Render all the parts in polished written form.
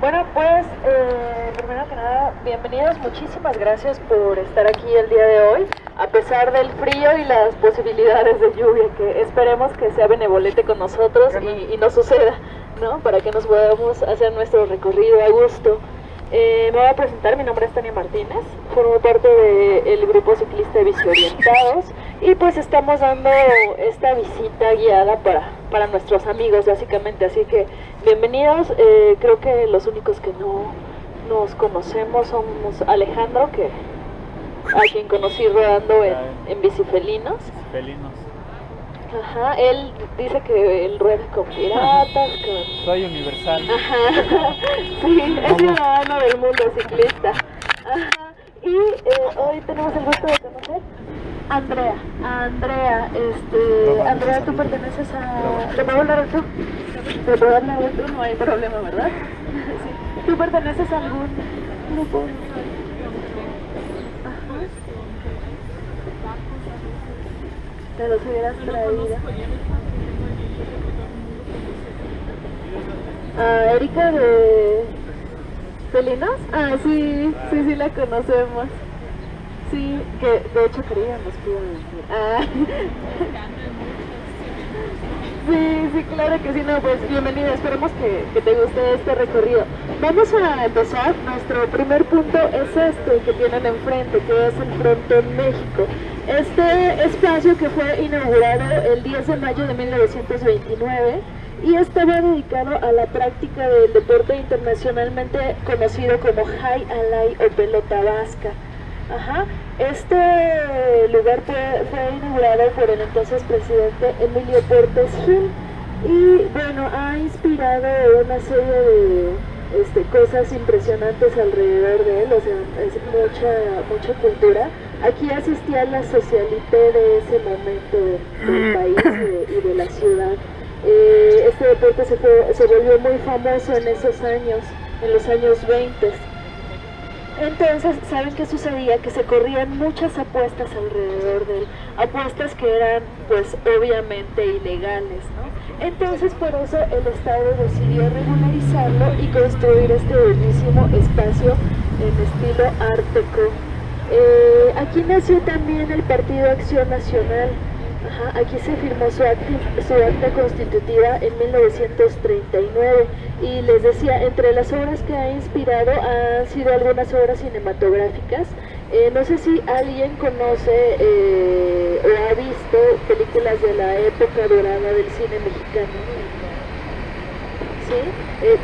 Bueno, pues primero que nada, bienvenidos, muchísimas gracias por estar aquí el día de hoy, a pesar del frío y las posibilidades de lluvia, que esperemos que sea benevolente con nosotros y no suceda, ¿no? Para que nos podamos hacer nuestro recorrido a gusto. Me voy a presentar, mi nombre es Tania Martínez, formo parte del grupo ciclista de Biciorientados y pues estamos dando esta visita guiada para nuestros amigos básicamente, así que bienvenidos. Creo que los únicos que no nos conocemos somos Alejandro, a quien conocí rodando en bicifelinos. Felinos. Ajá, él dice que él rueda con piratas, Soy universal. Ajá, sí, es ciudadano del mundo ciclista. Ajá, y hoy tenemos el gusto de conocer a Andrea. Andrea, tú perteneces a... ¿Te puedo hablar tú? ¿Te puedo hablar tú? No hay problema, ¿verdad? Sí. ¿Tú perteneces a algún grupo? Te los hubieras traído. ¿A Erika de Felinos? Ah, sí, la conocemos. Sí, que de hecho queríamos que iba a venir. Ah. Sí, claro que sí, no, pues bienvenida, esperemos que te guste este recorrido. Vamos a empezar, nuestro primer punto es este que tienen enfrente, que es el Frontón México. Este espacio que fue inaugurado el 10 de mayo de 1929 y estaba dedicado a la práctica del deporte internacionalmente conocido como High Alay o pelota vasca. Ajá. Este lugar fue inaugurado por el entonces presidente Emilio Portes Gil y bueno, ha inspirado una serie de cosas impresionantes alrededor de él, o sea, es mucha cultura. Aquí asistía la socialité de ese momento del país y de la ciudad. Este deporte se volvió muy famoso en esos años, en los años 20. Entonces, ¿saben qué sucedía? Que se corrían muchas apuestas alrededor de él, apuestas que eran, pues, obviamente ilegales, ¿no? Entonces, por eso el Estado decidió regularizarlo y construir este bellísimo espacio en estilo Art Deco. Aquí nació también el Partido Acción Nacional. Ajá, aquí se firmó su acta constitutiva en 1939 y les decía, entre las obras que ha inspirado han sido algunas obras cinematográficas. No sé si alguien conoce o ha visto películas de la época dorada del cine mexicano. ¿Sí?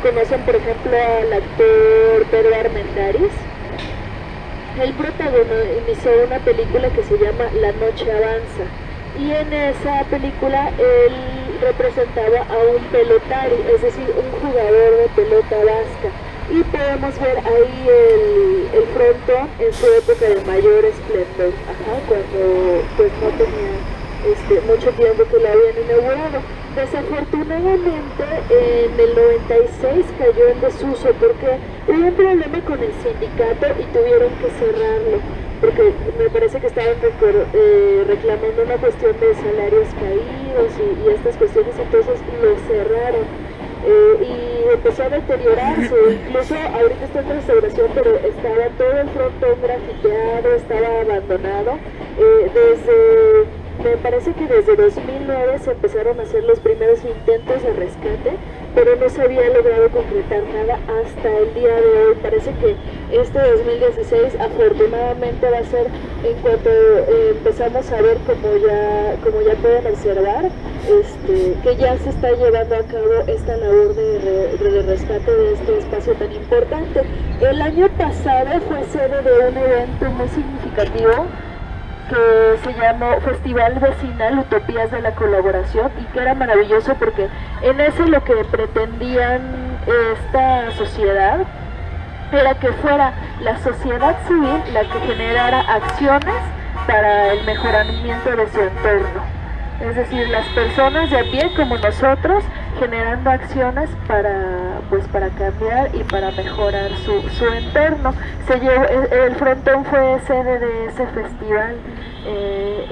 ¿Conocen por ejemplo al actor Pedro Armendáriz? Él protagonizó una película que se llama La Noche Avanza. Y en esa película él representaba a un pelotari, es decir, un jugador de pelota vasca. Y podemos ver ahí el frontón en su época de mayor esplendor, cuando pues no tenía mucho tiempo que lo habían inaugurado. Desafortunadamente en el 96 cayó en desuso porque hubo un problema con el sindicato y tuvieron que cerrarlo, porque me parece que estaban reclamando una cuestión de salarios caídos y estas cuestiones, entonces lo cerraron y empezó a deteriorarse. Incluso ahorita está en restauración, pero estaba todo el frontón grafiteado, estaba abandonado. Me parece que desde 2009 se empezaron a hacer los primeros intentos de rescate, pero no se había logrado concretar nada hasta el día de hoy. Parece que este 2016 afortunadamente va a ser, en cuanto empezamos a ver, como ya pueden observar, que ya se está llevando a cabo esta labor de rescate de este espacio tan importante. El año pasado fue sede de un evento muy significativo que se llamó Festival Vecinal Utopías de la Colaboración y que era maravilloso porque en ese lo que pretendían esta sociedad era que fuera la sociedad civil la que generara acciones para el mejoramiento de su entorno. Es decir, las personas de a pie como nosotros generando acciones para cambiar y para mejorar su entorno. El frontón fue sede de ese festival.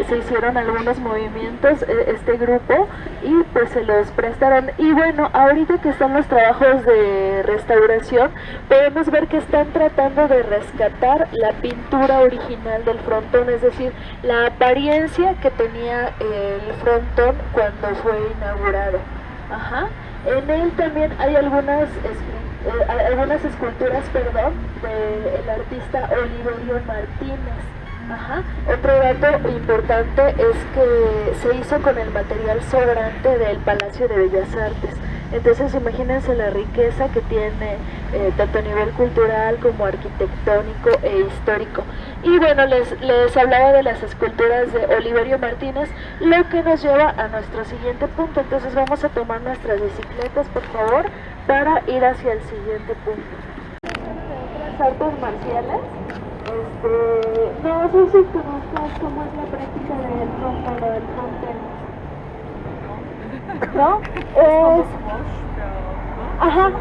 Se hicieron algunos movimientos, este grupo, y pues se los prestaron. Y bueno, ahorita que están los trabajos de restauración, podemos ver que están tratando de rescatar la pintura original del frontón, es decir, la apariencia que tenía el frontón cuando fue inaugurado. Ajá. En él también hay algunas esculturas, del artista Oliverio Martínez. Ajá. Otro dato importante es que se hizo con el material sobrante del Palacio de Bellas Artes. Entonces imagínense la riqueza que tiene tanto a nivel cultural como arquitectónico e histórico. Y bueno, les hablaba de las esculturas de Oliverio Martínez, lo que nos lleva a nuestro siguiente punto. Entonces vamos a tomar nuestras bicicletas, por favor, para ir hacia el siguiente punto. Las artes marciales. No sé si conozcas cómo es la práctica del frontón o del frontenis. ¿No?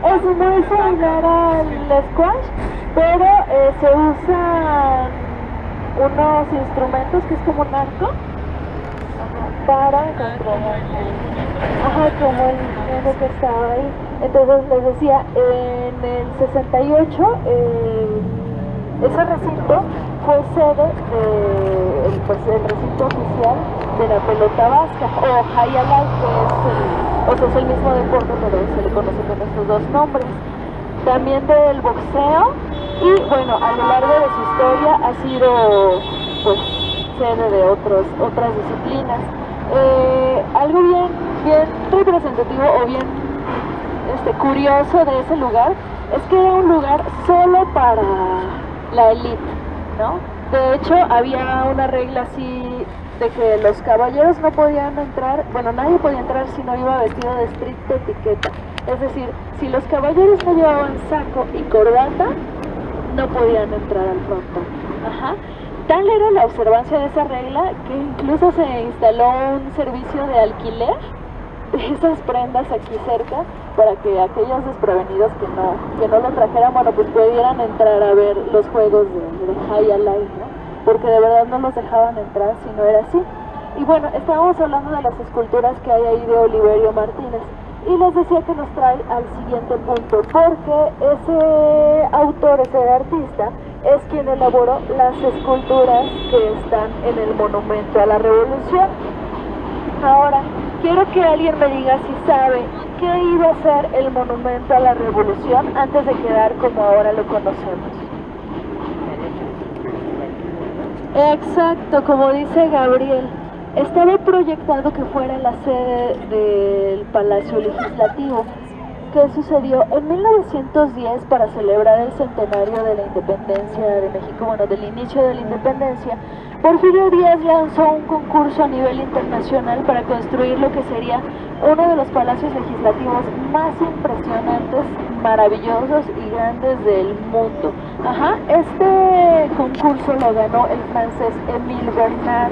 Es muy similar al squash, pero se usan unos instrumentos que es como un arco para controlar. Como el niño que estaba ahí. Entonces les decía, en el 68 ese recinto fue sede del recinto oficial de la pelota vasca, o Hayalay, que es el mismo deporte, pero se le conoce con estos dos nombres. También del boxeo, y bueno, a lo largo de su historia ha sido pues sede de otras disciplinas. Algo bien representativo o bien curioso de ese lugar es que era un lugar solo para la élite, ¿no? De hecho, había una regla así de que los caballeros no podían entrar, bueno, nadie podía entrar si no iba vestido de estricta etiqueta. Es decir, si los caballeros no llevaban saco y corbata, no podían entrar al frontón. Ajá. Tal era la observancia de esa regla que incluso se instaló un servicio de alquiler de esas prendas aquí cerca para que aquellos desprevenidos que no lo trajeran, bueno, pues pudieran entrar a ver los juegos de Hayalay, ¿no? Porque de verdad no los dejaban entrar si no era así. Y bueno, estábamos hablando de las esculturas que hay ahí de Oliverio Martínez, y les decía que nos trae al siguiente punto, porque ese autor, ese artista, es quien elaboró las esculturas que están en el Monumento a la Revolución. Ahora, quiero que alguien me diga si sabe qué iba a ser el Monumento a la Revolución antes de quedar como ahora lo conocemos. Exacto, como dice Gabriel, estaba proyectado que fuera la sede del Palacio Legislativo. ¿Qué sucedió? En 1910, para celebrar el centenario de la independencia de México, bueno, del inicio de la independencia, Porfirio Díaz lanzó un concurso a nivel internacional para construir lo que sería uno de los palacios legislativos más impresionantes, maravillosos y grandes del mundo. Ajá, este concurso lo ganó el francés Émile Bernard.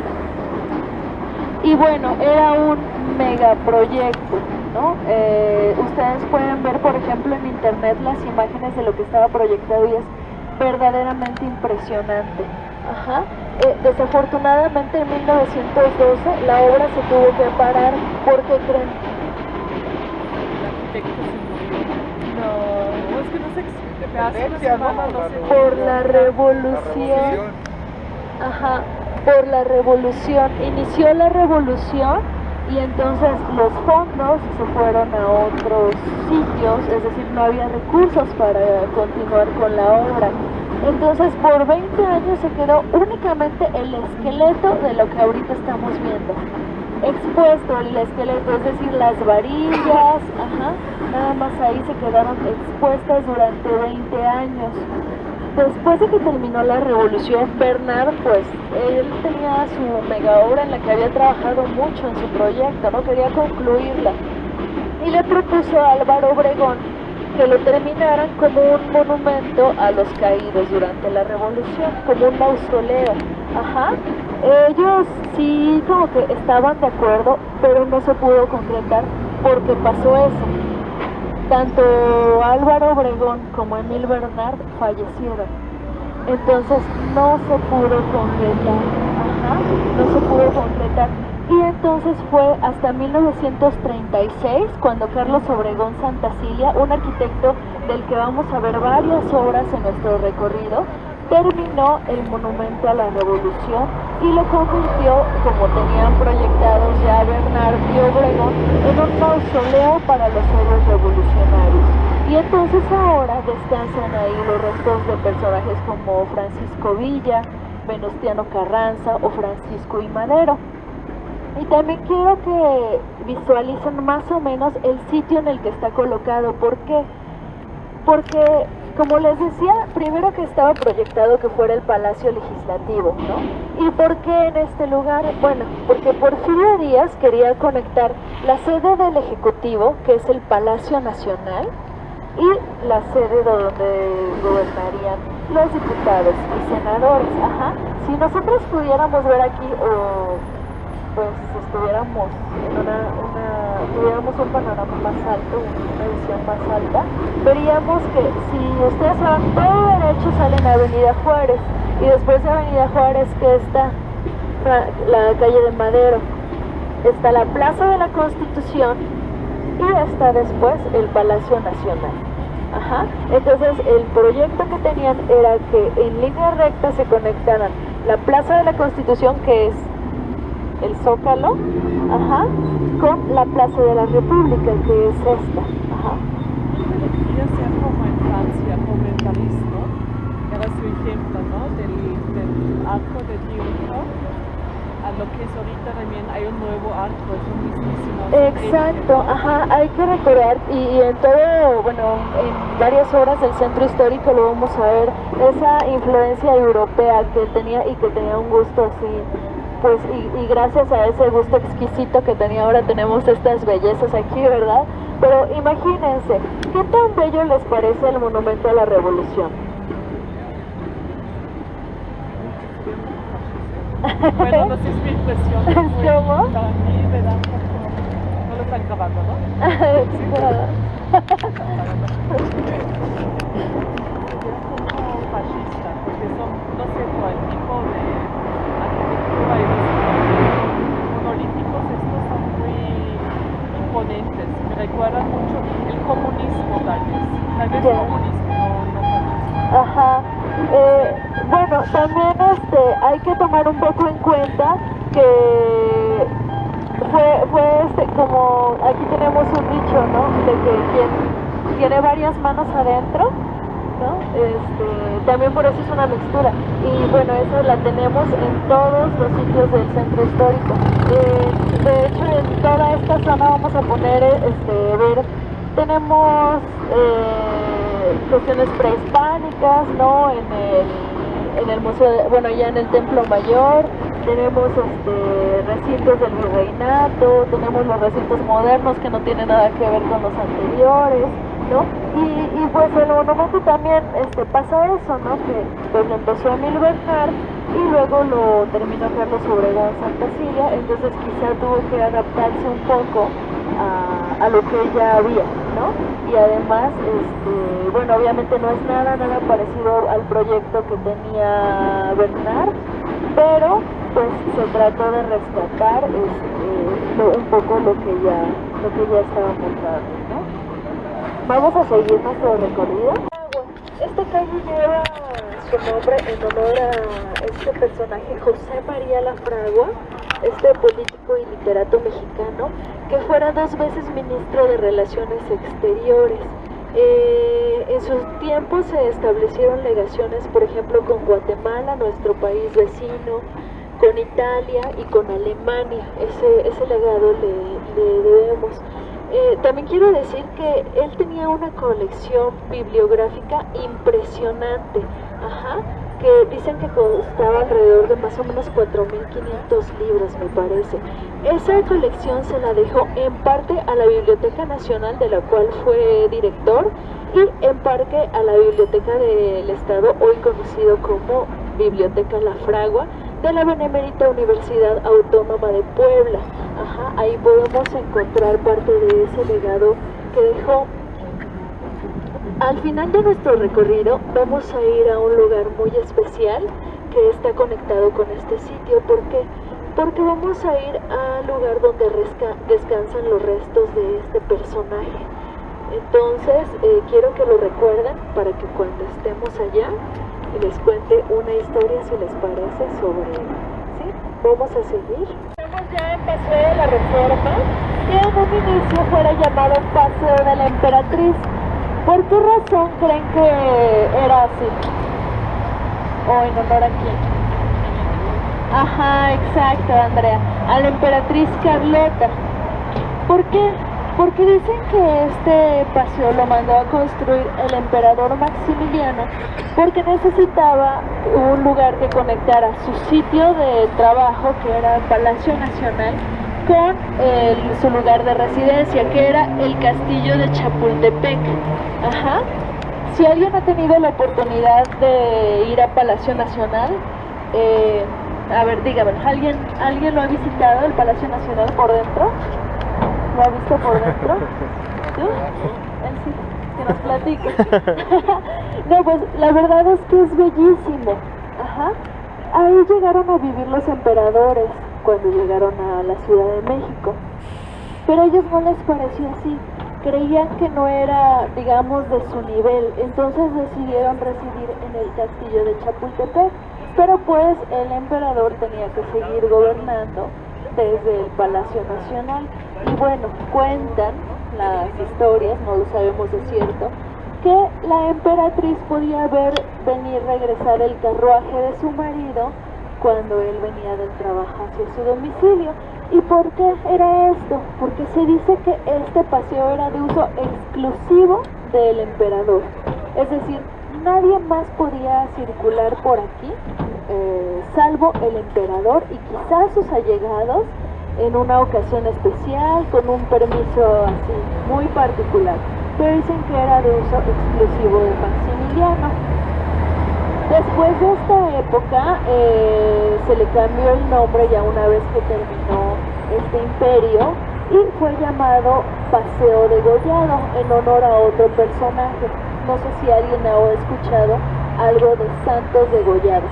Y bueno, era un megaproyecto, ¿no? Ustedes pueden ver, por ejemplo, en internet las imágenes de lo que estaba proyectado y es verdaderamente impresionante. Ajá. Desafortunadamente en 1912 la obra se tuvo que parar. ¿Por qué creen? El arquitecto se murió. No, es que no sé, hace una semana no sé. Por la revolución. Ajá, por la revolución. Inició la revolución y entonces los fondos se fueron a otros sitios, es decir, no había recursos para continuar con la obra. Entonces por 20 años se quedó únicamente el esqueleto de lo que ahorita estamos viendo. Expuesto el esqueleto, es decir, las varillas, nada más ahí se quedaron expuestas durante 20 años. Después de que terminó la revolución, Bernard, pues, él tenía su mega obra en la que había trabajado mucho en su proyecto, ¿no? Quería concluirla. Y le propuso a Álvaro Obregón que lo terminaran como un monumento a los caídos durante la revolución, como un mausoleo. Ellos sí como que estaban de acuerdo, pero no se pudo concretar porque pasó eso. Tanto Álvaro Obregón como Emil Bernard fallecieron. Entonces no se pudo concretar. No se pudo concretar. Y entonces fue hasta 1936 cuando Carlos Obregón Santacilia, un arquitecto del que vamos a ver varias obras en nuestro recorrido, terminó el monumento a la revolución y lo convirtió, como tenían proyectados ya Bernard y Obregón, en un mausoleo para los héroes revolucionarios. Y entonces ahora descansan ahí los restos de personajes como Francisco Villa, Venustiano Carranza o Francisco I. Madero. Y también quiero que visualicen más o menos el sitio en el que está colocado. ¿Por qué? Porque, como les decía, primero que estaba proyectado que fuera el Palacio Legislativo, ¿no? ¿Y por qué en este lugar? Bueno, porque Porfirio Díaz quería conectar la sede del Ejecutivo, que es el Palacio Nacional, y la sede donde gobernarían los diputados y senadores. Si nosotros pudiéramos ver aquí, o pues estuviéramos en tuviéramos un panorama más alto, una visión más alta, veríamos que si ustedes van todo derecho salen a Avenida Juárez, y después de Avenida Juárez que está la calle de Madero, está la Plaza de la Constitución y está después el Palacio Nacional. Entonces el proyecto que tenían era que en línea recta se conectaran la Plaza de la Constitución, que es el Zócalo, con la Plaza de la República, que es esta. Quería ser como en Francia, como en París, ¿no? Era su ejemplo, ¿no? Del arco de triunfo a lo que es ahorita también hay un nuevo arco, es un mismísimo. Exacto, hay que recordar, y en todo, bueno, en varias horas del centro histórico lo vamos a ver, esa influencia europea que tenía y que tenía un gusto así. Pues, y gracias a ese gusto exquisito que tenía, ahora tenemos estas bellezas aquí, ¿verdad? Pero imagínense, ¿qué tan bello les parece el Monumento a la Revolución? Bueno, no sé si me impresiona. ¿Cómo? Para mí me da un poco... No lo están grabando, ¿no? Sí, claro. Como fascista, porque son, no sé, por el tipo de arquitectura y los monolíticos, estos son muy imponentes. Me recuerdan mucho el comunismo, tal vez comunismo, no fascista. Bueno, también hay que tomar un poco en cuenta que fue como aquí tenemos un dicho, ¿no? De que quien tiene varias manos adentro, ¿no? También por eso es una mixtura. Y bueno, esa la tenemos en todos los sitios del centro histórico. De hecho, en toda esta zona vamos a poner, ver, tenemos cuestiones prehispánicas, ¿no? En el museo, bueno, ya en el Templo Mayor, tenemos recintos del virreinato, tenemos los recintos modernos que no tienen nada que ver con los anteriores, ¿no? Y pues en el monumento también pasa eso, ¿no? Que pues lo empezó Emil Bernard y luego lo terminó Carlos Obregón Santacilia, entonces quizá tuvo que adaptarse un poco a lo que ya había, ¿no? Y además, bueno, obviamente no es nada parecido al proyecto que tenía Bernard, pero pues se trató de rescatar un poco lo que ya estaba montado, ¿no? Vamos a seguir nuestro recorrido. Esta calle lleva su nombre en honor a este personaje, José María Lafragua, este político y literato mexicano, que fuera 2 veces ministro de Relaciones Exteriores. En sus tiempos se establecieron legaciones, por ejemplo, con Guatemala, nuestro país vecino, con Italia y con Alemania. Ese legado le debemos. También quiero decir que él tenía una colección bibliográfica impresionante, que dicen que costaba alrededor de más o menos 4.500 libras, me parece. Esa colección se la dejó en parte a la Biblioteca Nacional, de la cual fue director, y en parte a la Biblioteca del Estado, hoy conocido como Biblioteca La Fragua, de la Benemérita Universidad Autónoma de Puebla. Ajá, ahí podemos encontrar parte de ese legado que dejó. Al final de nuestro recorrido vamos a ir a un lugar muy especial que está conectado con este sitio. ¿Por qué? Porque vamos a ir al lugar donde descansan los restos de este personaje. Entonces quiero que lo recuerden para que cuando estemos allá les cuente una historia, si les parece, sobre él. ¿Sí? Vamos a seguir. Estamos ya en Paseo de la Reforma, que en un inicio fuera llamado Paseo de la Emperatriz. ¿Por qué razón creen que era así? ¿O en honor a quién? Ajá, exacto, Andrea. A la emperatriz Carlota. ¿Por qué? Porque dicen que este paseo lo mandó a construir el emperador Maximiliano porque necesitaba un lugar que conectara su sitio de trabajo, que era Palacio Nacional, con su lugar de residencia, que era el castillo de Chapultepec. Ajá. Si alguien ha tenido la oportunidad de ir a Palacio Nacional, a ver, dígame, ¿alguien lo ha visitado, el Palacio Nacional, por dentro? ¿Lo ha visto por dentro? ¿Tú? Él sí, que nos platique. No, pues la verdad es que es bellísimo. Ajá. Ahí llegaron a vivir los emperadores cuando llegaron a la Ciudad de México. Pero a ellos no les pareció así. Creían que no era, digamos, de su nivel. Entonces decidieron residir en el castillo de Chapultepec. Pero pues el emperador tenía que seguir gobernando desde el Palacio Nacional. Y bueno, cuentan las historias, no lo sabemos de cierto, que la emperatriz podía ver regresar el carruaje de su marido cuando él venía del trabajo hacia su domicilio. ¿Y por qué era esto? Porque se dice que este paseo era de uso exclusivo del emperador. Es decir, nadie más podía circular por aquí, salvo el emperador y quizás sus allegados en una ocasión especial, con un permiso así muy particular. Pero dicen que era de uso exclusivo de Maximiliano. Después de esta época se le cambió el nombre ya una vez que terminó este imperio y fue llamado Paseo Degollado en honor a otro personaje. No sé si alguien ha escuchado algo de Santos Degollado,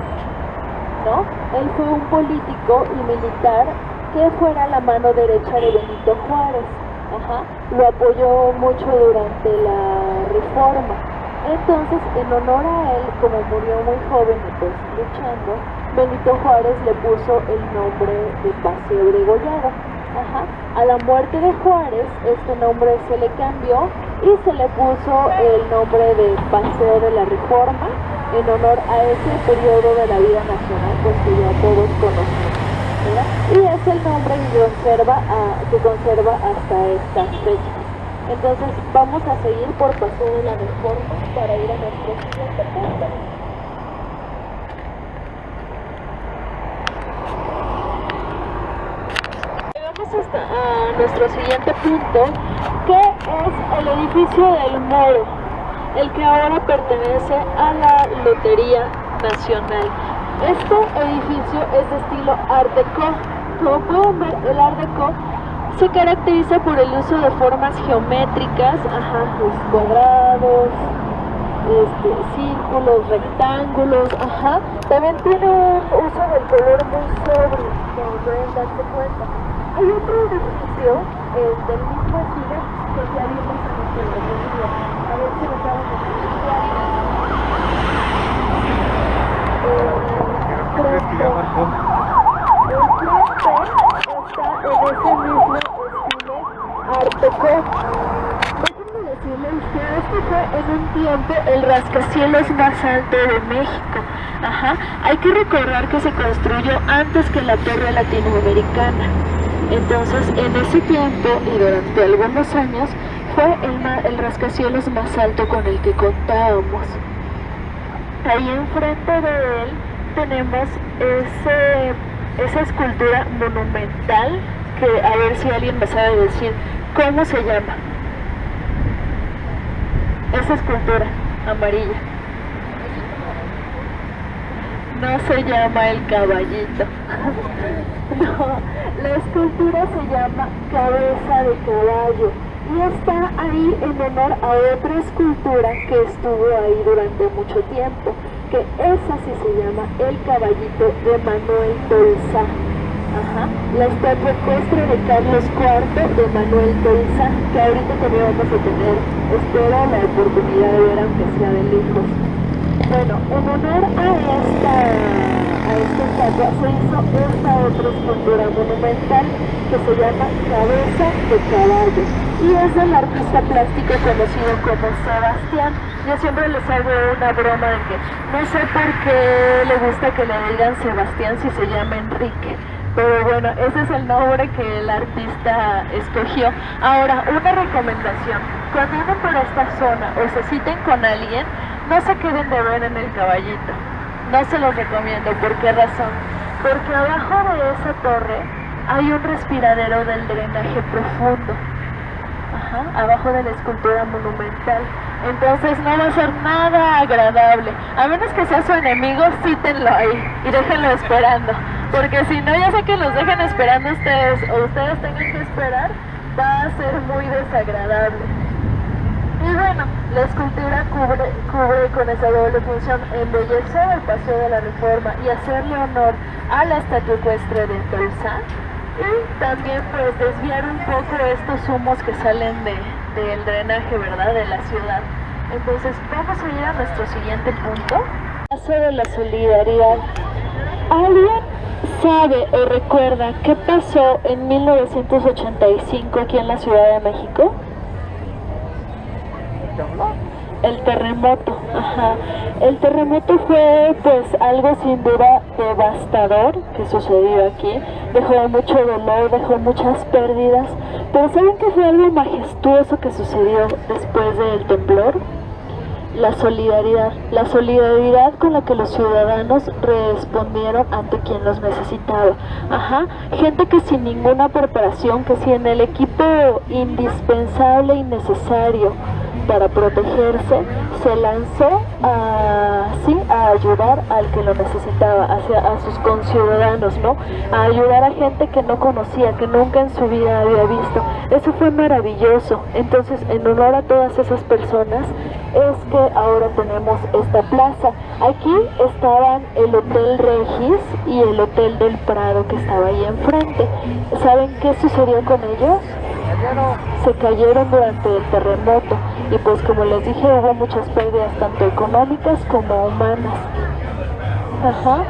¿no? Él fue un político y militar que fuera la mano derecha de Benito Juárez. Ajá. Lo apoyó mucho durante la Reforma. Entonces, en honor a él, como murió muy joven y pues luchando, Benito Juárez le puso el nombre de Paseo Degollado. Ajá. A la muerte de Juárez, este nombre se le cambió y se le puso el nombre de Paseo de la Reforma en honor a ese periodo de la vida nacional, pues que ya todos conocemos, ¿verdad? Y es el nombre que conserva hasta esta fecha. Entonces vamos a seguir por Paseo de la Reforma para ir a nuestro siguiente punto. Llegamos a nuestro siguiente punto, que es el edificio del Moro, el que ahora pertenece a la Lotería Nacional. Este edificio es de estilo Art Deco. Como pueden ver, el Art Deco se caracteriza por el uso de formas geométricas, pues cuadrados, círculos, rectángulos, También tiene un uso del color muy sobrio, como pueden darse cuenta. Hay otro edificio del mismo estilo que ya vimos en nuestro recorrido. A ver si lo estamos está en ese mismo estilo Art Deco. Déjenme decirle a ustedes que fue en un tiempo el rascacielos más alto de México. Hay que recordar que se construyó antes que la Torre Latinoamericana. Entonces, en ese tiempo y durante algunos años fue el rascacielos más alto con el que contábamos. Ahí enfrente de él tenemos esa escultura monumental que a ver si alguien me sabe decir cómo se llama. Esa escultura amarilla. no se llama el caballito. No, la escultura se llama cabeza de caballo y está ahí en honor a otra escultura que estuvo ahí durante mucho tiempo, que esa sí se llama el caballito de Manuel Tolsá. Ajá. La estatua ecuestre de Carlos IV de Manuel Tolsá, que ahorita también vamos a tener, espero, la oportunidad de ver aunque sea de lejos. Bueno, en honor a esta estatua se hizo esta otra escultura monumental que se llama Cabeza de Caballo y es del artista plástico conocido como Sebastián. Yo siempre les hago una broma de que no sé por qué le gusta que le digan Sebastián si se llama Enrique. Pero bueno, ese es el nombre que el artista escogió. Ahora, una recomendación. Cuando anden por esta zona o se citen con alguien, no se queden de ver en el caballito. No se los recomiendo. ¿Por qué razón? Porque abajo de esa torre hay un respiradero del drenaje profundo. Ajá, abajo de la escultura monumental. Entonces no va a ser nada agradable. A menos que sea su enemigo, cítenlo ahí y déjenlo esperando. Porque si no, ya sé que los dejen esperando ustedes o ustedes tengan que esperar, va a ser muy desagradable. Y bueno, la escultura cubre con esa doble función embellecer el Paseo de la Reforma y hacerle honor a la estatua ecuestre de Tolsá y también pues desviar un poco estos humos que salen del drenaje, ¿verdad?, de la ciudad. Entonces vamos a ir a nuestro siguiente punto. Paso de la solidaridad. ¿Alguien sabe o recuerda qué pasó en 1985 aquí en la Ciudad de México? El terremoto, ajá. El terremoto fue pues algo sin duda devastador que sucedió aquí. Dejó mucho dolor, dejó muchas pérdidas. Pero ¿saben qué fue algo majestuoso que sucedió después del temblor? La solidaridad con la que los ciudadanos respondieron ante quien los necesitaba. Ajá, gente que sin ninguna preparación, que sin el equipo indispensable y necesario para protegerse, se lanzó a ayudar al que lo necesitaba, a sus conciudadanos, ¿no? A ayudar a gente que no conocía, que nunca en su vida había visto. Eso fue maravilloso. Entonces, en honor a todas esas personas, es que ahora tenemos esta plaza. Aquí estaban el Hotel Regis y el Hotel del Prado que estaba ahí enfrente. ¿Saben qué sucedió con ellos? Se cayeron durante el terremoto y pues como les dije hubo muchas pérdidas tanto económicas como humanas. Ajá.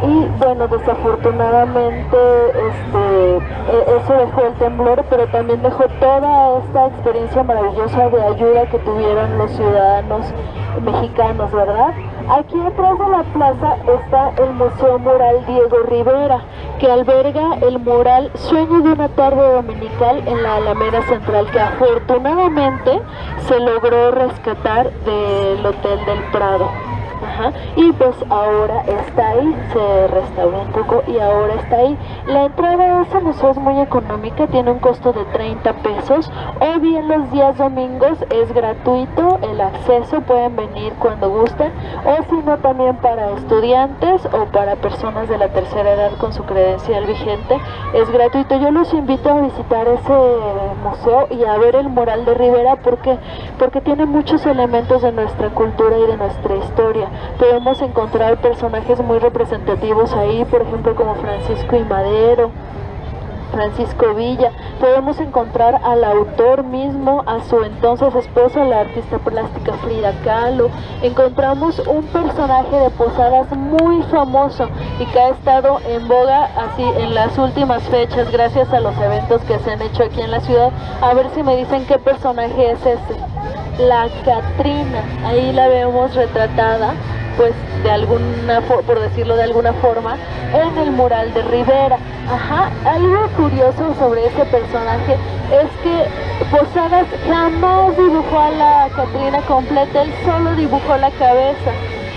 Y bueno, desafortunadamente eso dejó el temblor, pero también dejó toda esta experiencia maravillosa de ayuda que tuvieron los ciudadanos mexicanos, ¿verdad? Aquí atrás de la plaza está el Museo Mural Diego Rivera, que alberga el mural Sueño de una tarde dominical en la Alameda Central, que afortunadamente se logró rescatar del Hotel del Prado. Ajá. Y pues ahora está ahí, se restauró un poco y ahora está ahí. La entrada a ese museo es muy económica, tiene un costo de 30 pesos o bien los días domingos es gratuito el acceso, pueden venir cuando gusten o si no también para estudiantes o para personas de la tercera edad con su credencial vigente es gratuito. Yo los invito a visitar ese museo y a ver el mural de Rivera porque tiene muchos elementos de nuestra cultura y de nuestra historia. Podemos encontrar personajes muy representativos ahí, por ejemplo como Francisco I. Madero, Francisco Villa. Podemos encontrar al autor mismo, a su entonces esposa, la artista plástica Frida Kahlo. Encontramos un personaje de Posadas muy famoso y que ha estado en boga así en las últimas fechas gracias a los eventos que se han hecho aquí en la ciudad. A ver si me dicen qué personaje es ese. La Catrina, ahí la vemos retratada, pues de alguna por decirlo de alguna forma, en el mural de Rivera. Ajá, algo curioso sobre ese personaje es que Posadas jamás dibujó a la Catrina completa, él solo dibujó la cabeza.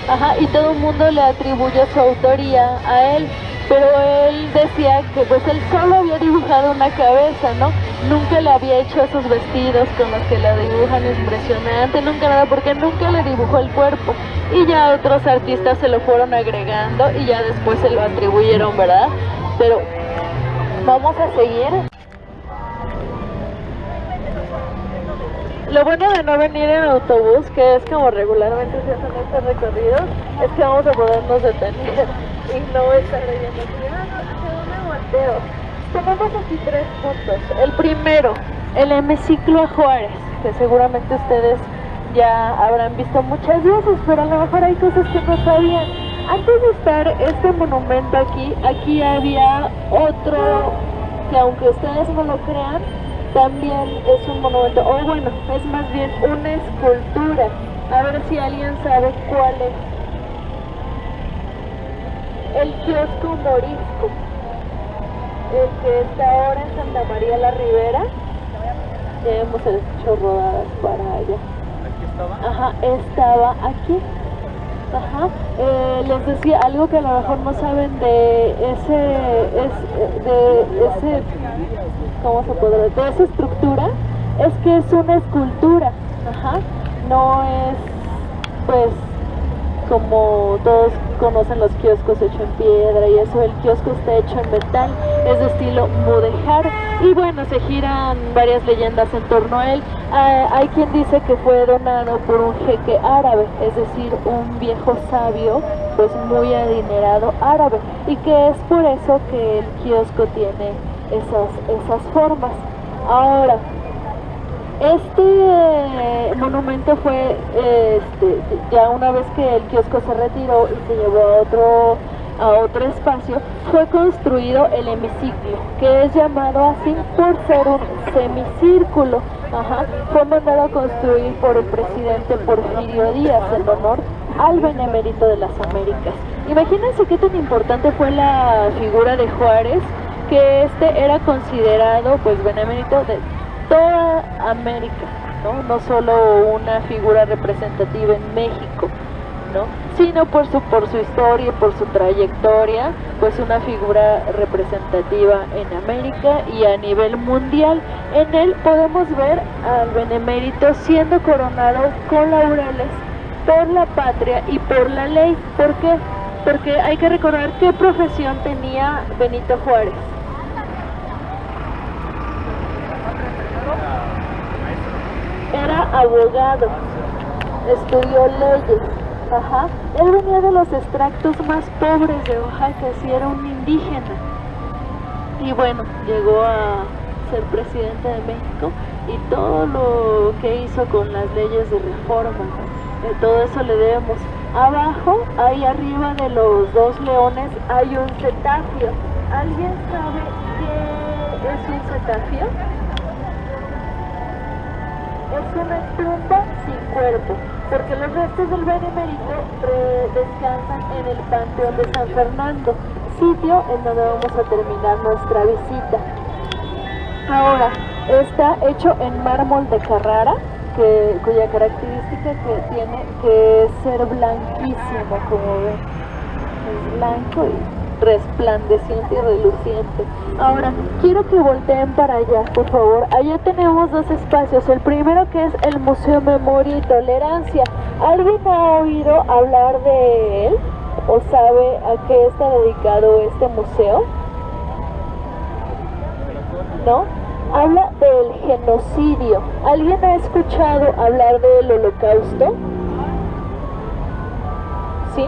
Ajá, y todo el mundo le atribuye su autoría a él. Pero él decía que pues él solo había dibujado una cabeza, ¿no? Nunca le había hecho esos vestidos con los que la dibujan impresionante, nunca nada, porque nunca le dibujó el cuerpo. y ya otros artistas se lo fueron agregando y ya después se lo atribuyeron, ¿verdad? Pero vamos a seguir. Lo bueno de no venir en autobús, que es como regularmente se hacen estos recorridos, es que vamos a podernos detener y no estar leyendo aquí. ¿Hacia dónde volteo? Tenemos aquí 3 puntos. El primero, el hemiciclo a Juárez, que seguramente ustedes ya habrán visto muchas veces, pero a lo mejor hay cosas que no sabían. Antes de estar este monumento aquí había otro que, aunque ustedes no lo crean, también es un monumento, o bueno, es más bien una escultura. A ver si alguien sabe cuál es. El kiosco Morisco, el que está ahora en Santa María la Ribera. Ya hemos hecho rodadas para allá. ¿Aquí estaba? Ajá, estaba aquí. Ajá, les decía algo que a lo mejor no saben de ese, ¿cómo se podrá decir? De esa estructura, es que es una escultura, ajá, no es, pues, como todos conocen los kioscos hechos en piedra y eso. El kiosco está hecho en metal, es de estilo mudéjar y bueno, se giran varias leyendas en torno a él. Hay quien dice que fue donado por un jeque árabe, es decir, un viejo sabio, pues muy adinerado árabe, y que es por eso que el kiosco tiene esas formas. Ahora, este monumento fue, ya una vez que el kiosco se retiró y se llevó a otro espacio, fue construido el hemiciclo, que es llamado así por ser un semicírculo. Ajá. Fue mandado a construir por el presidente Porfirio Díaz en honor al Benemérito de las Américas. Imagínense qué tan importante fue la figura de Juárez, que era considerado pues benemérito de toda América, ¿no? No solo una figura representativa en México, ¿no? Sino por su historia y por su trayectoria, pues una figura representativa en América y a nivel mundial. En él podemos ver al benemérito siendo coronado con laureles por la patria y por la ley. ¿Por qué? Porque hay que recordar qué profesión tenía Benito Juárez. Era abogado, estudió leyes. Ajá. Él venía de los extractos más pobres de Oaxaca, si era un indígena. Y bueno, llegó a ser presidente de México y todo lo que hizo con las leyes de reforma, ¿no? Todo eso le debemos. Abajo, ahí arriba de los 2 leones, hay un cetafio. ¿Alguien sabe qué es un cetafio? Es una tumba sin cuerpo, porque los restos del benemérito descansan en el Panteón de San Fernando, sitio en donde vamos a terminar nuestra visita. Ahora, está hecho en mármol de Carrara, cuya característica que tiene que es ser blanquísimo, como ven, es blanco y resplandeciente y reluciente. Ahora, quiero que volteen para allá, por favor. Allá tenemos 2 espacios. El primero, que es el Museo Memoria y Tolerancia. ¿Alguien ha oído hablar de él? ¿O sabe a qué está dedicado este museo? ¿No? Habla del genocidio. ¿Alguien ha escuchado hablar del Holocausto? ¿Sí?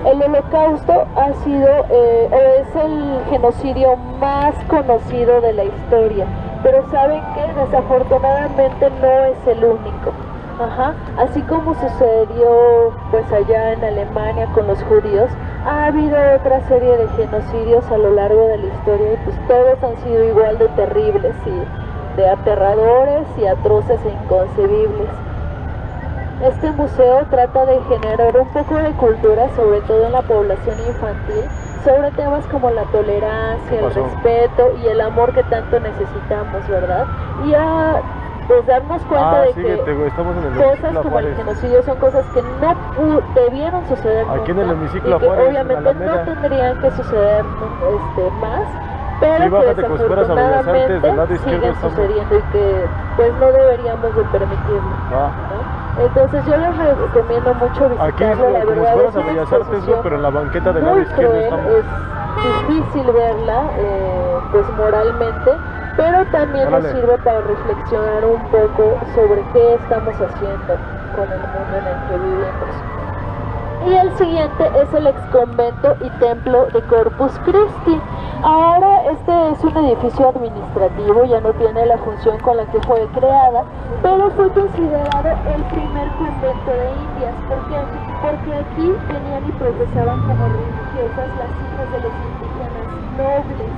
El Holocausto ha sido, es el genocidio más conocido de la historia, pero ¿saben qué? Desafortunadamente no es el único. Ajá. Así como sucedió pues allá en Alemania con los judíos, ha habido otra serie de genocidios a lo largo de la historia y pues todos han sido igual de terribles y de aterradores y atroces e inconcebibles. Este museo trata de generar un poco de cultura, sobre todo en la población infantil, sobre temas como la tolerancia, el respeto y el amor que tanto necesitamos, ¿verdad? Y a pues darnos cuenta de que cosas como el genocidio son cosas que no debieron suceder aquí nunca, en el hemiciclo y que Juárez, obviamente no tendrían que suceder más, pero sí, que desafortunadamente siguen sucediendo y que pues no deberíamos de permitirlo, ¿no? Entonces yo les recomiendo mucho Aquí es visitarlo, la como si verdad fueras es a una Bellas Artes, ¿no? exposición Pero en la banqueta del lado muy izquierdo cruel, estamos. es difícil verla, pues moralmente, pero también nos Órale. sirve para reflexionar un poco sobre qué estamos haciendo con el mundo en el que vivimos. Y el siguiente es el exconvento y templo de Corpus Christi. Ahora este es un edificio administrativo, ya no tiene la función con la que fue creada, pero fue considerado el primer convento de Indias. ¿Por qué? Porque aquí venían y profesaban como religiosas las hijas de los indígenas nobles.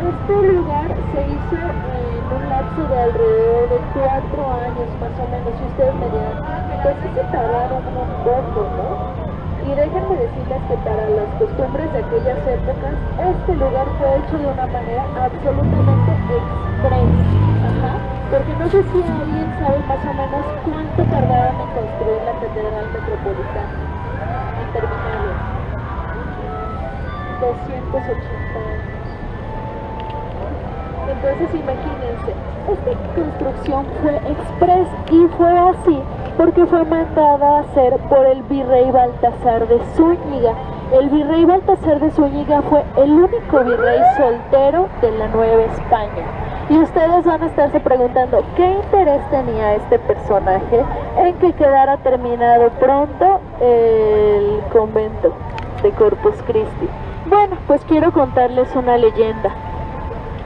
Este lugar se hizo en un lapso de alrededor de 4 años más o menos, y ustedes me dirán, pues sí se tardaron un poco, ¿no? Y déjenme decirles que para las costumbres de aquellas épocas, este lugar fue hecho de una manera absolutamente express. Ajá. Porque no sé si alguien sabe más o menos cuánto tardaron en construir la Catedral Metropolitana, en terminarla. 280 años. Entonces imagínense, esta construcción fue express y fue así porque fue mandada a hacer por el virrey Baltasar de Zúñiga. El virrey Baltasar de Zúñiga fue el único virrey soltero de la Nueva España. Y ustedes van a estarse preguntando, ¿qué interés tenía este personaje en que quedara terminado pronto el convento de Corpus Christi? Bueno, pues quiero contarles una leyenda.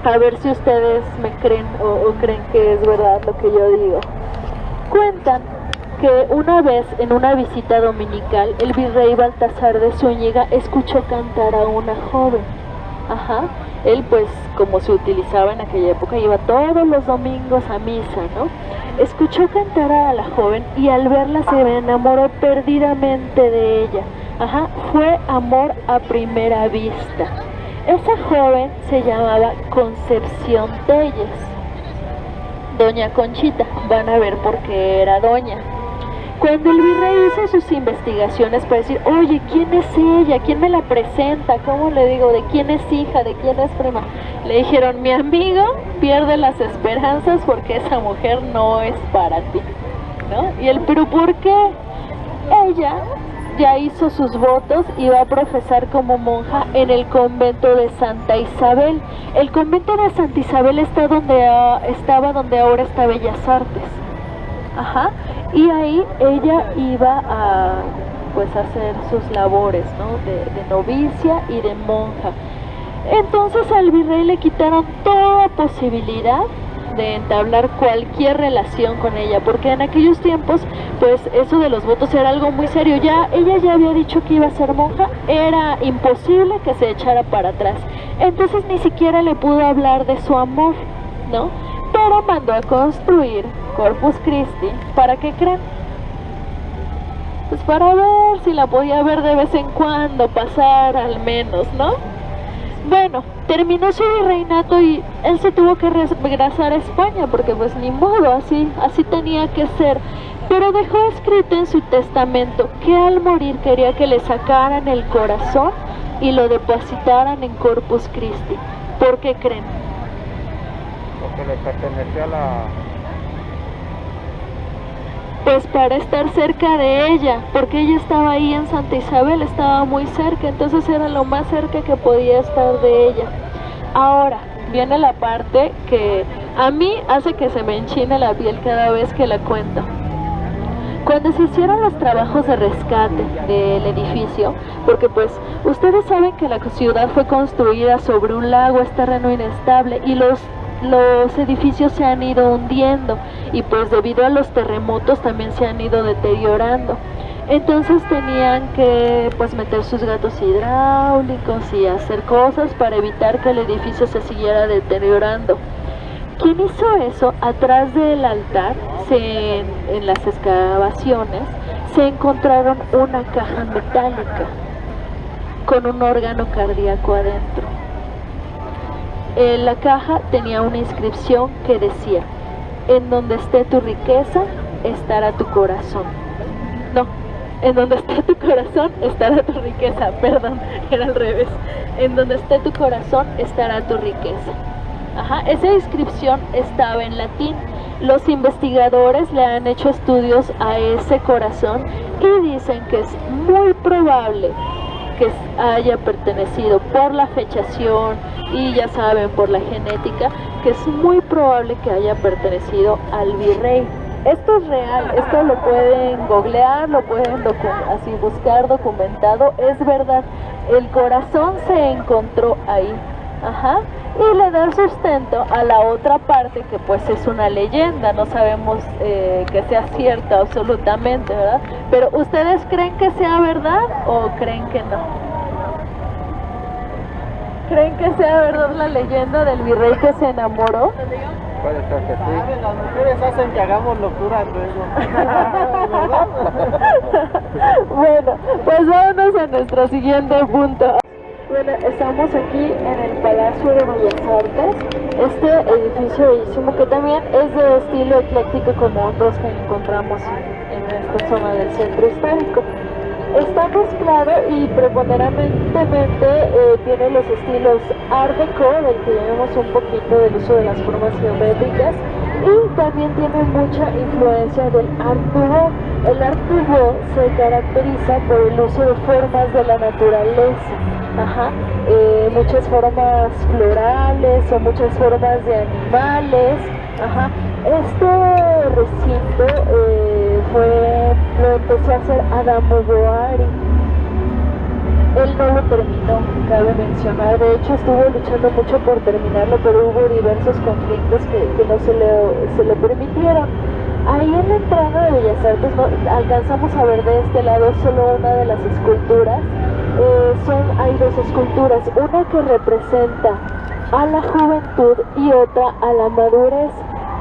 A ver si ustedes me creen o creen que es verdad lo que yo digo. Cuentan que una vez en una visita dominical el virrey Baltasar de Zúñiga escuchó cantar a una joven. Ajá. Él pues como se utilizaba en aquella época iba todos los domingos a misa, ¿no? Escuchó cantar a la joven y al verla se enamoró perdidamente de ella. Ajá. Fue amor a primera vista. Esa joven se llamaba Concepción Telles. Doña Conchita, van a ver por qué era doña. Cuando el virrey hizo sus investigaciones para decir, oye, ¿quién es ella? ¿Quién me la presenta? ¿Cómo le digo? ¿De quién es hija? ¿De quién es prima? Le dijeron, mi amigo pierde las esperanzas porque esa mujer no es para ti, ¿no? Y él, ¿pero por qué? Ella ya hizo sus votos y va a profesar como monja en el convento de Santa Isabel. El convento de Santa Isabel está estaba donde ahora está Bellas Artes. Ajá. Y ahí ella iba a pues hacer sus labores, ¿no? de novicia y de monja. Entonces al virrey le quitaron toda posibilidad de entablar cualquier relación con ella, porque en aquellos tiempos pues eso de los votos era algo muy serio. Ella ya había dicho que iba a ser monja, era imposible que se echara para atrás. Entonces ni siquiera le pudo hablar de su amor, ¿no? Pero mandó a construir Corpus Christi. ¿Para qué creen? Pues para ver si la podía ver de vez en cuando, pasar al menos, ¿no? Bueno, terminó su virreinato y él se tuvo que regresar a España porque pues ni modo, así tenía que ser. Pero dejó escrito en su testamento que al morir quería que le sacaran el corazón y lo depositaran en Corpus Christi. ¿Por qué creen? Porque le pertenecía a la... Pues para estar cerca de ella, porque ella estaba ahí en Santa Isabel, estaba muy cerca, entonces era lo más cerca que podía estar de ella. Ahora, viene la parte que a mí hace que se me enchine la piel cada vez que la cuento. Cuando se hicieron los trabajos de rescate del edificio, porque pues ustedes saben que la ciudad fue construida sobre un lago, es terreno inestable y los edificios se han ido hundiendo y pues debido a los terremotos también se han ido deteriorando. Entonces tenían que pues meter sus gatos hidráulicos y hacer cosas para evitar que el edificio se siguiera deteriorando. ¿Quién hizo eso? Atrás del altar, en las excavaciones, se encontraron una caja metálica con un órgano cardíaco adentro. La caja tenía una inscripción que decía, en donde esté tu riqueza, estará tu corazón. No, en donde esté tu corazón, estará tu riqueza. Perdón, era al revés. En donde esté tu corazón, estará tu riqueza. Ajá, esa inscripción estaba en latín. los investigadores le han hecho estudios a ese corazón y dicen que es muy probable que haya pertenecido por la fechación y ya saben por la genética, que es muy probable que haya pertenecido al virrey. Esto es real, esto lo pueden googlear, lo pueden así buscar documentado, es verdad, el corazón se encontró ahí, ajá, y le da sustento a la otra parte que pues es una leyenda, no sabemos que sea cierta absolutamente, ¿verdad? Pero ¿ustedes creen que sea verdad o creen que no? ¿Creen que sea verdad la leyenda del virrey que se enamoró? Puede ser que sí. Las mujeres hacen que hagamos locuras luego. Bueno, pues vámonos a nuestro siguiente punto. Bueno, estamos aquí en el Palacio de Bellas Artes, este edificio bellísimo que también es de estilo ecléctico como otros que encontramos en esta zona del centro histórico. Está mezclado y preponderantemente tiene los estilos Art Deco, del que llevamos un poquito del uso de las formas geométricas, y también tiene mucha influencia del Art Nouveau. El Art Nouveau se caracteriza por el uso de formas de la naturaleza, ajá, muchas formas florales o muchas formas de animales, ajá. Este recinto lo empezó a hacer Adamo Boari. Él no lo terminó, cabe mencionar. De hecho, estuvo luchando mucho por terminarlo, pero hubo diversos conflictos que no se le permitieron. Ahí en la entrada de Bellas Artes alcanzamos a ver de este lado solo una de las esculturas. Hay dos esculturas, una que representa a la juventud y otra a la madurez.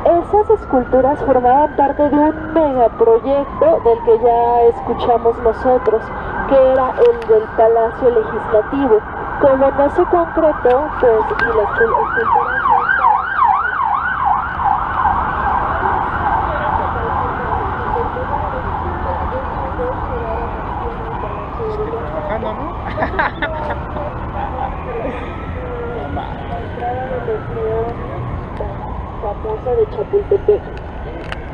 Esas esculturas formaban parte de un megaproyecto del que ya escuchamos nosotros, que era el del Palacio Legislativo. Como no se concretó, pues, y las esculturas Trabajando, ¿no? famosa de Chapultepec.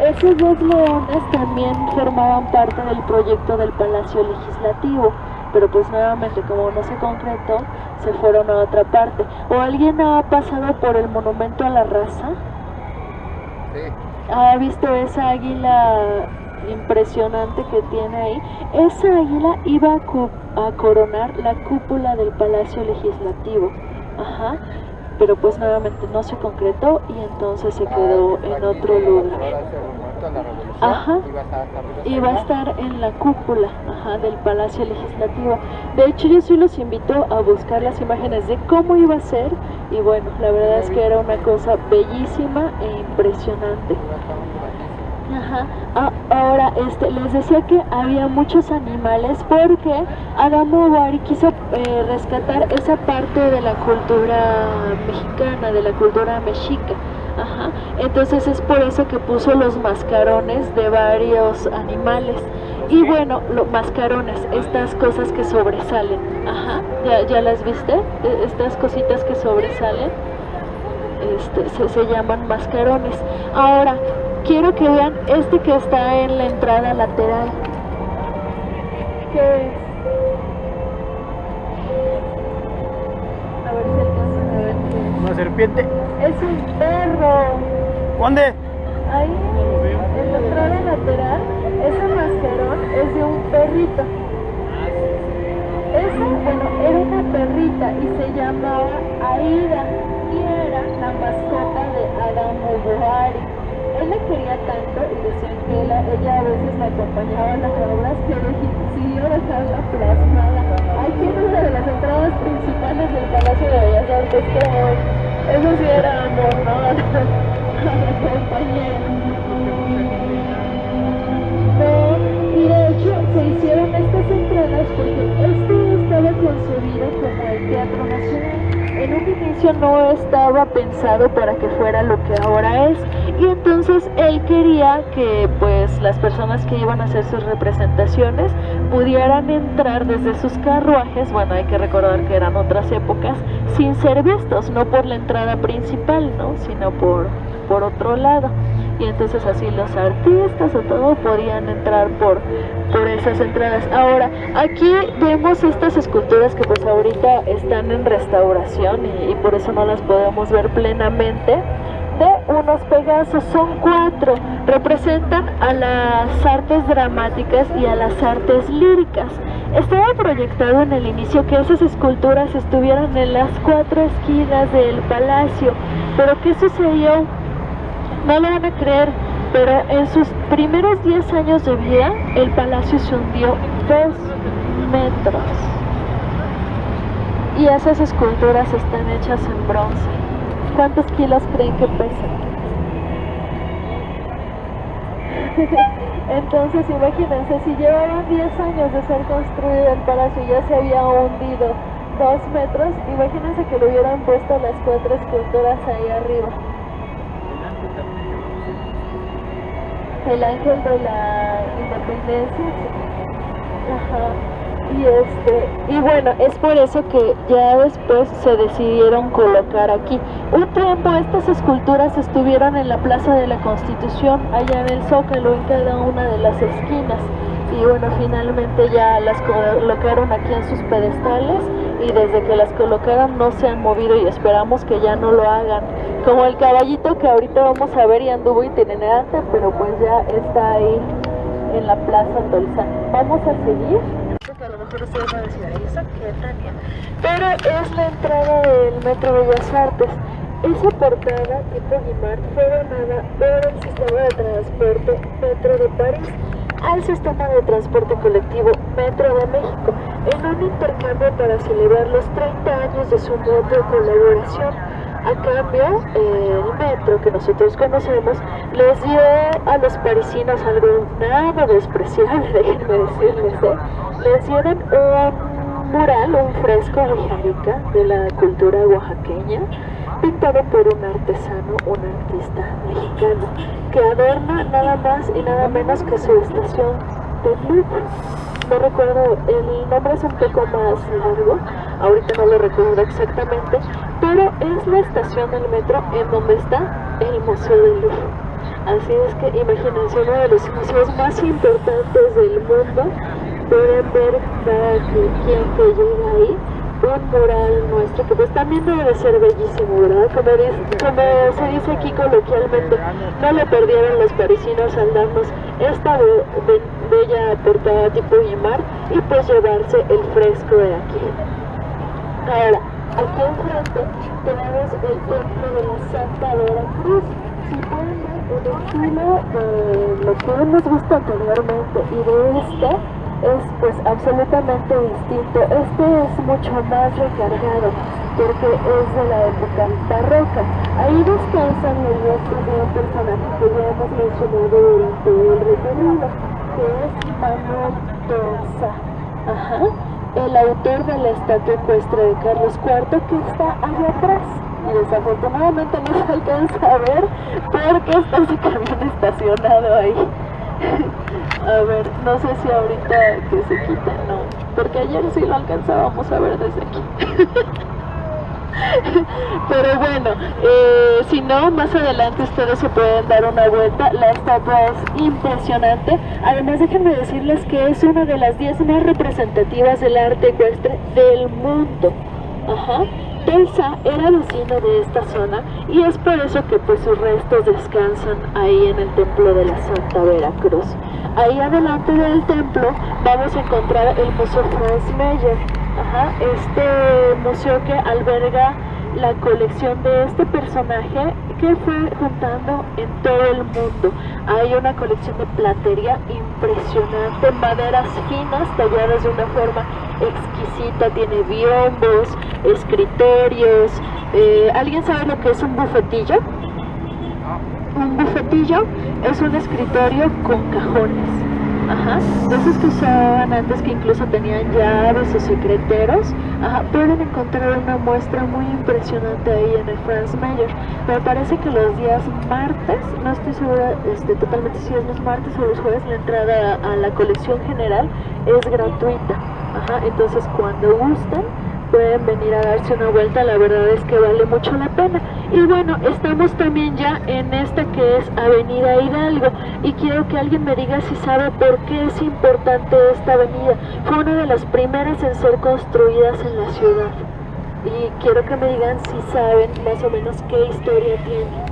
Esos dos leones también formaban parte del proyecto del Palacio Legislativo, pero pues nuevamente como no se concretó, se fueron a otra parte. ¿O alguien ha pasado por el Monumento a la Raza? Sí. ¿Ha visto esa águila impresionante que tiene ahí? Esa águila iba a coronar la cúpula del Palacio Legislativo, ajá. Pero pues nuevamente no se concretó y entonces se quedó en otro lugar. Ajá, iba a estar en la cúpula, ajá, del Palacio Legislativo. De hecho, yo sí los invito a buscar las imágenes de cómo iba a ser y bueno, la verdad es que era una cosa bellísima e impresionante. Ajá. Ahora, les decía que había muchos animales porque Adamo Boari quiso rescatar esa parte de la cultura mexicana, de la cultura mexica. Ajá. Entonces es por eso que puso los mascarones de varios animales. Y bueno, los mascarones, estas cosas que sobresalen. Ajá. ¿Ya las viste? Estas cositas que sobresalen se llaman mascarones. Ahora, quiero que vean este que está en la entrada lateral. ¿Qué es? A ver si alcanzan a ver qué es. Una serpiente. Es un perro. ¿Dónde? Ahí, en la entrada lateral, ese mascarón es de un perrito. Esa, bueno, era una perrita y se llamaba Aida y era la mascota de Adamo Boari. Él le quería tanto y decían que ella a veces la acompañaba en las obras que decidió dejarla plasmada. Aquí en una de las entradas principales del Palacio de Bellas Artes, que eso sí era amor, ¿no? A la compañera. No, y de hecho se hicieron estas entradas porque estaba concebido como el Teatro Nacional. En un inicio no estaba pensado para que fuera lo que ahora es, y entonces él quería que pues las personas que iban a hacer sus representaciones pudieran entrar desde sus carruajes, bueno, hay que recordar que eran otras épocas, sin ser vistos, no por la entrada principal, ¿no? Sino por otro lado. y entonces así los artistas o todo podían entrar por esas entradas. Ahora, aquí vemos estas esculturas que pues ahorita están en restauración y por eso no las podemos ver plenamente, de unos Pegasos. Son 4, representan a las artes dramáticas y a las artes líricas. Estaba proyectado en el inicio que esas esculturas estuvieran en las 4 esquinas del palacio, pero ¿qué sucedió? No lo van a creer, pero en sus primeros 10 años de vida, el palacio se hundió 2 metros. Y esas esculturas están hechas en bronce. ¿Cuántos kilos creen que pesan? Entonces, imagínense, si llevaban 10 años de ser construido el palacio y ya se había hundido 2 metros, imagínense que le hubieran puesto las 4 esculturas ahí arriba. El ángel de la independencia. Ajá. Y bueno, es por eso que ya después se decidieron colocar aquí. Un tiempo estas esculturas estuvieron en la Plaza de la Constitución, allá en el Zócalo, en cada una de las esquinas. Y bueno, finalmente ya las colocaron aquí en sus pedestales y desde que las colocaron no se han movido y esperamos que ya no lo hagan. Como el caballito que ahorita vamos a ver y anduvo itinerante, pero pues ya está ahí en la Plaza Tolzán. Vamos a seguir. Que a lo mejor ustedes van a decir, ¿y eso qué, Tania? Pero es la entrada del Metro Bellas Artes. Esa portada tipo Guimard fue donada por el sistema de transporte Metro de París al sistema de transporte colectivo Metro de México en un intercambio para celebrar los 30 años de su mutua colaboración. A cambio, el metro que nosotros conocemos les dio a los parisinos algo nada despreciable, déjenme decirles, les dieron un mural, un fresco oaxaqueño de la cultura oaxaqueña, pintado por un artesano, un artista mexicano, que adorna nada más y nada menos que su estación de luz. No recuerdo, el nombre es un poco más largo, ahorita no lo recuerdo exactamente, pero es la estación del metro en donde está el Museo del Louvre. Así es que imagínense, uno de los museos más importantes del mundo, pueden ver cada quien que llega ahí un mural nuestro, que pues también debe de ser bellísimo, ¿verdad? Como se dice aquí coloquialmente, no le perdieron los parisinos al darnos esta bella portada tipo Guimard y pues llevarse el fresco de aquí. Ahora, aquí enfrente tenemos el templo de la Santa Veracruz. Si pueden ver el estilo de lo que hemos visto anteriormente y de este, es pues absolutamente distinto. Este es mucho más recargado porque es de la época barroca. Ahí descansan los restos de un personaje que ya hemos mencionado durante el recorrido, que es Manuel Torza, el autor de la estatua ecuestre de Carlos IV, que está allá atrás. Y desafortunadamente no se alcanza a ver porque está ese camión estacionado ahí. A ver, no sé si ahorita que se quita, no, porque ayer sí lo alcanzábamos a ver desde aquí. Pero bueno, si no, más adelante ustedes se pueden dar una vuelta. La estatua es impresionante. Además, déjenme decirles que es una de las 10 más representativas del arte ecuestre del mundo. Torza era vecino de esta zona y es por eso que pues sus restos descansan ahí en el templo de la Santa Veracruz. Ahí adelante del templo vamos a encontrar el Museo Franz Mayer. Este museo que alberga la colección de este personaje que fue juntando en todo el mundo. Hay una colección de platería impresionante, maderas finas talladas de una forma exquisita, tiene biombos, escritorios. ¿Alguien sabe lo que es un bufetillo? Un bufetillo es un escritorio con cajones. Esos que usaban antes, que incluso tenían llaves o secreteros. Pueden encontrar una muestra muy impresionante ahí en el Franz Mayer. Me parece que los días martes, no estoy segura totalmente si es los martes o los jueves, la entrada a la colección general es gratuita. Entonces cuando gusten pueden venir a darse una vuelta, la verdad es que vale mucho la pena. Y bueno, estamos también ya en esta que es Avenida Hidalgo, y quiero que alguien me diga si sabe por qué es importante esta avenida. Fue una de las primeras en ser construidas en la ciudad, y quiero que me digan si saben más o menos qué historia tiene,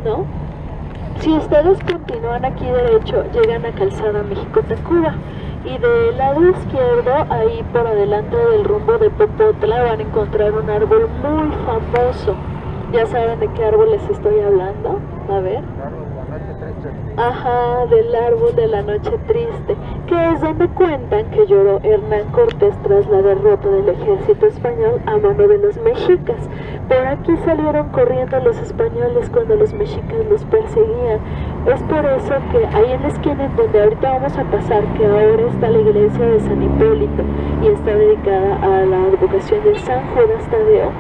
¿no? Si ustedes continúan aquí derecho, llegan a Calzada México-Tacuba, y del lado izquierdo, ahí por adelante del rumbo de Popotla, van a encontrar un árbol muy famoso. ¿Ya saben de qué árbol les estoy hablando? A ver. Ajá, del árbol de la noche triste, que es donde cuentan que lloró Hernán Cortés tras la derrota del ejército español a mano de los mexicas. Por aquí salieron corriendo los españoles cuando los mexicas los perseguían. Es por eso que ahí en la esquina en donde ahorita vamos a pasar, que ahora está la iglesia de San Hipólito y está dedicada a la advocación del San Judas Tadeo,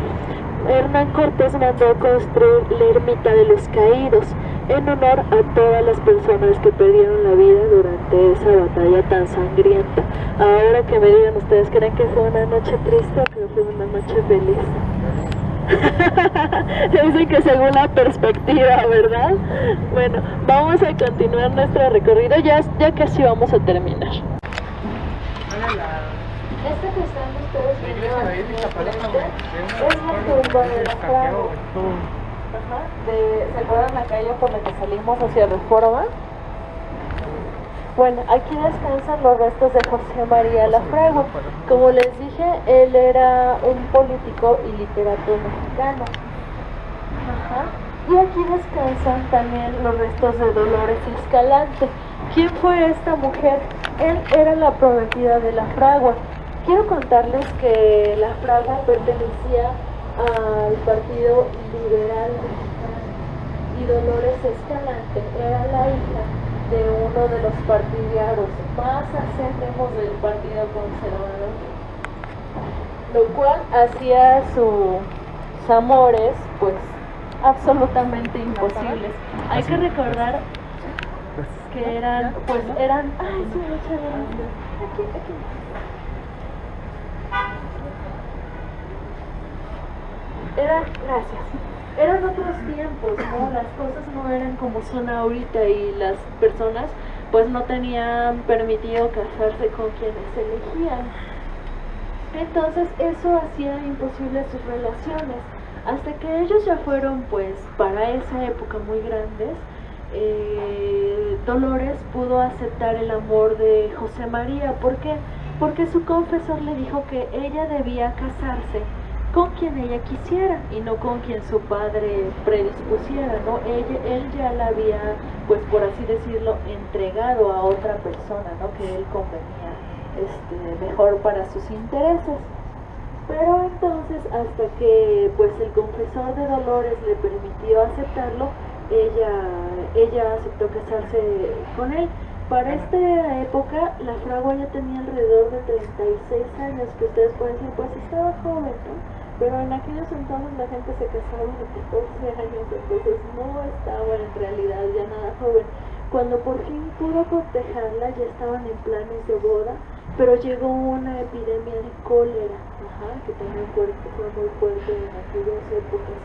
Hernán Cortés mandó construir la ermita de los caídos en honor a todas las personas que perdieron la vida durante esa batalla tan sangrienta. Ahora que me digan ustedes, ¿creen que fue una noche triste o que fue una noche feliz? Dicen que según la perspectiva, ¿verdad? Bueno, vamos a continuar nuestro recorrido, ya casi vamos a terminar. Esta que están ustedes viendo es la tumba de la Fragua. Ajá, ¿se acuerdan la calle por la que salimos hacia Reforma? Bueno, aquí descansan los restos de José María Lafragua. Como les dije, él era un político y literato mexicano. Ajá. Y aquí descansan también los restos de Dolores Escalante. ¿Quién fue esta mujer? Él era la prometida de Lafragua. Quiero contarles que Lafragua pertenecía al Partido Liberal Mexicano y Dolores Escalante era la hija de uno de los partidarios más acérrimos del Partido Conservador, lo cual hacía sus amores pues absolutamente imposibles. Hay que recordar que eran, ay sí, muchas gracias, aquí. Eran otros tiempos, ¿no? Las cosas no eran como son ahorita y las personas pues no tenían permitido casarse con quienes elegían. Entonces eso hacía imposible sus relaciones, hasta que ellos ya fueron pues para esa época muy grandes. Dolores pudo aceptar el amor de José María. ¿Por qué? Porque su confesor le dijo que ella debía casarse con quien ella quisiera y no con quien su padre predispusiera, ¿no? Él ya la había, pues por así decirlo, entregado a otra persona, ¿no? Que él convenía mejor para sus intereses. Pero entonces, hasta que pues el confesor de Dolores le permitió aceptarlo, ella aceptó casarse con él. Para esta época, Lafragua ya tenía alrededor de 36 años, que ustedes pueden decir, pues estaba joven, ¿no? Pero en aquellos entonces la gente se casaba de 14 años, entonces no estaba en realidad ya nada joven. Cuando por fin pudo cortejarla, ya estaban en planes de boda, pero llegó una epidemia de cólera, que también fue muy fuerte en aquellas épocas,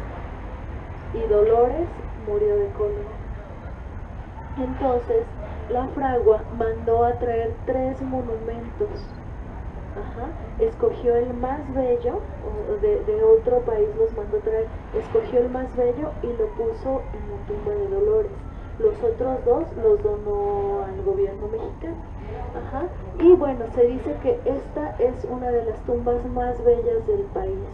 y Dolores murió de cólera. Entonces, Lafragua mandó a traer 3 monumentos. Escogió el más bello, de otro país los mandó traer, escogió el más bello y lo puso en la tumba de Dolores. Los otros 2 los donó al gobierno mexicano. Y bueno, se dice que esta es una de las tumbas más bellas del país.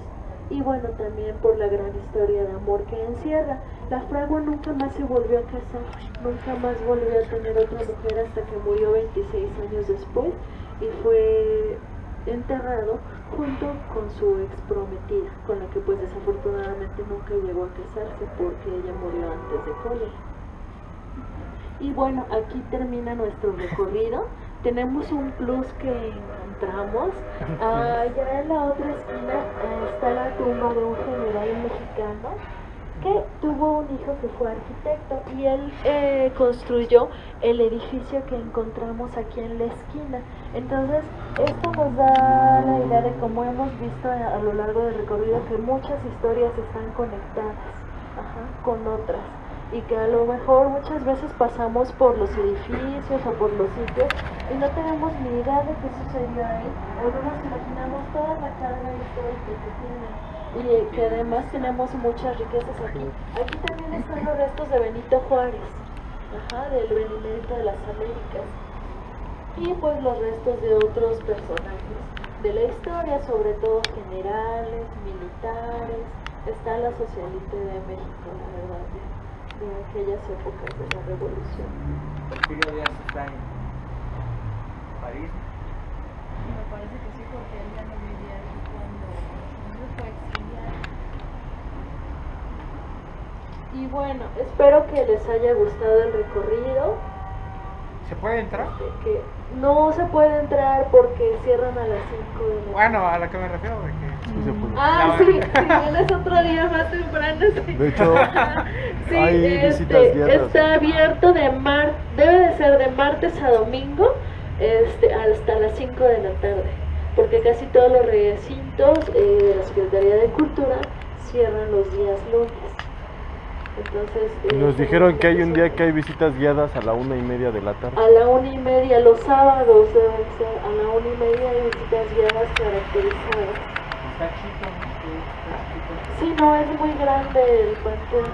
Y bueno, también por la gran historia de amor que encierra. Lafragua nunca más se volvió a casar, nunca más volvió a tener otra mujer hasta que murió 26 años después y fue enterrado junto con su ex prometida, con la que pues desafortunadamente nunca llegó a casarse porque ella murió antes de cólera. Y bueno, aquí termina nuestro recorrido. Tenemos un plus que encontramos. Allá en la otra esquina está la tumba de un general mexicano que tuvo un hijo que fue arquitecto y él construyó el edificio que encontramos aquí en la esquina. Entonces, esto nos da la idea de cómo hemos visto a lo largo del recorrido que muchas historias están conectadas, con otras, y que a lo mejor muchas veces pasamos por los edificios o por los sitios y no tenemos ni idea de qué sucedió ahí, o no nos imaginamos toda la carga histórica que tienen, y que además tenemos muchas riquezas aquí. Aquí también están los restos de Benito Juárez, del Benemérito de las Américas, y pues los restos de otros personajes de la historia, sobre todo generales, militares. Está la Socialite de México, la verdad, de aquellas épocas de la Revolución. Porfirio Díaz está en París. Me parece que sí, porque él ya no vivía ahí cuando fue exiliado. Y bueno, espero que les haya gustado el recorrido. ¿Se puede entrar? Que no se puede entrar porque cierran a las 5 de la tarde. Bueno, a la que me refiero de que... Sí se puede. Ah, sí, si vienes otro día más temprano, sí. De hecho, sí, hay visitas guiadas. está abierto debe de ser de martes a domingo, hasta las 5 de la tarde, porque casi todos los recintos de la Secretaría de Cultura cierran los días lunes. Entonces, Nos dijeron que hay un día que hay visitas guiadas a la 1:30 de la tarde. a la 1:30, los sábados deben ser, a la 1:30 hay visitas guiadas caracterizadas. Está chico, ¿no? Sí, no, es muy grande el panteón.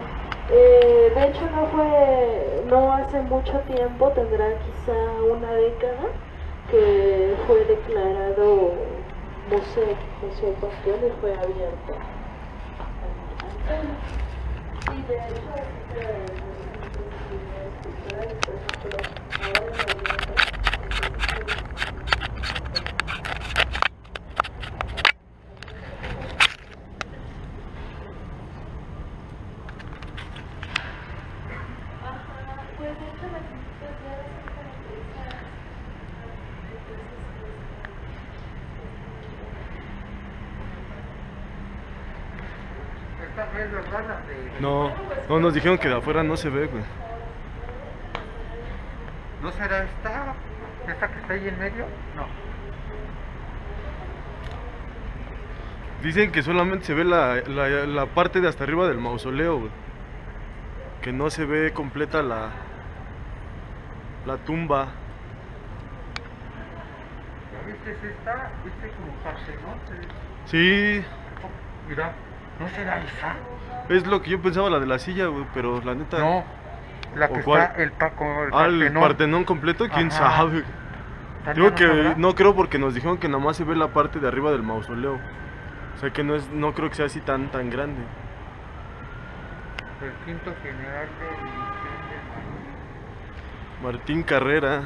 De hecho, no hace mucho tiempo, tendrá quizá una década, que fue declarado museo panteón y fue abierto. Sí, de hecho, existe actividades culturales, por ejemplo, ahora en noviembre. Pues de hecho las visitas guiadas son caracterizadas. Esta es verdad la de... No, nos dijeron que de afuera no se ve, güey. ¿No será esta? ¿Esta que está ahí en medio? No. Dicen que solamente se ve la parte de hasta arriba del mausoleo, güey. Que no se ve completa la tumba. ¿Ya viste esta? ¿Viste como parte, no? Sí, Mira, ¿no será esa? es lo que yo pensaba, la de la silla, güey, pero la neta... No, la que ¿O cuál? está el el Partenón. Partenón completo, quién Ajá. sabe. Digo que no creo, porque nos dijeron que nada más se ve la parte de arriba del mausoleo. O sea que no creo que sea así tan grande. El quinto general de división de... Martín Carrera.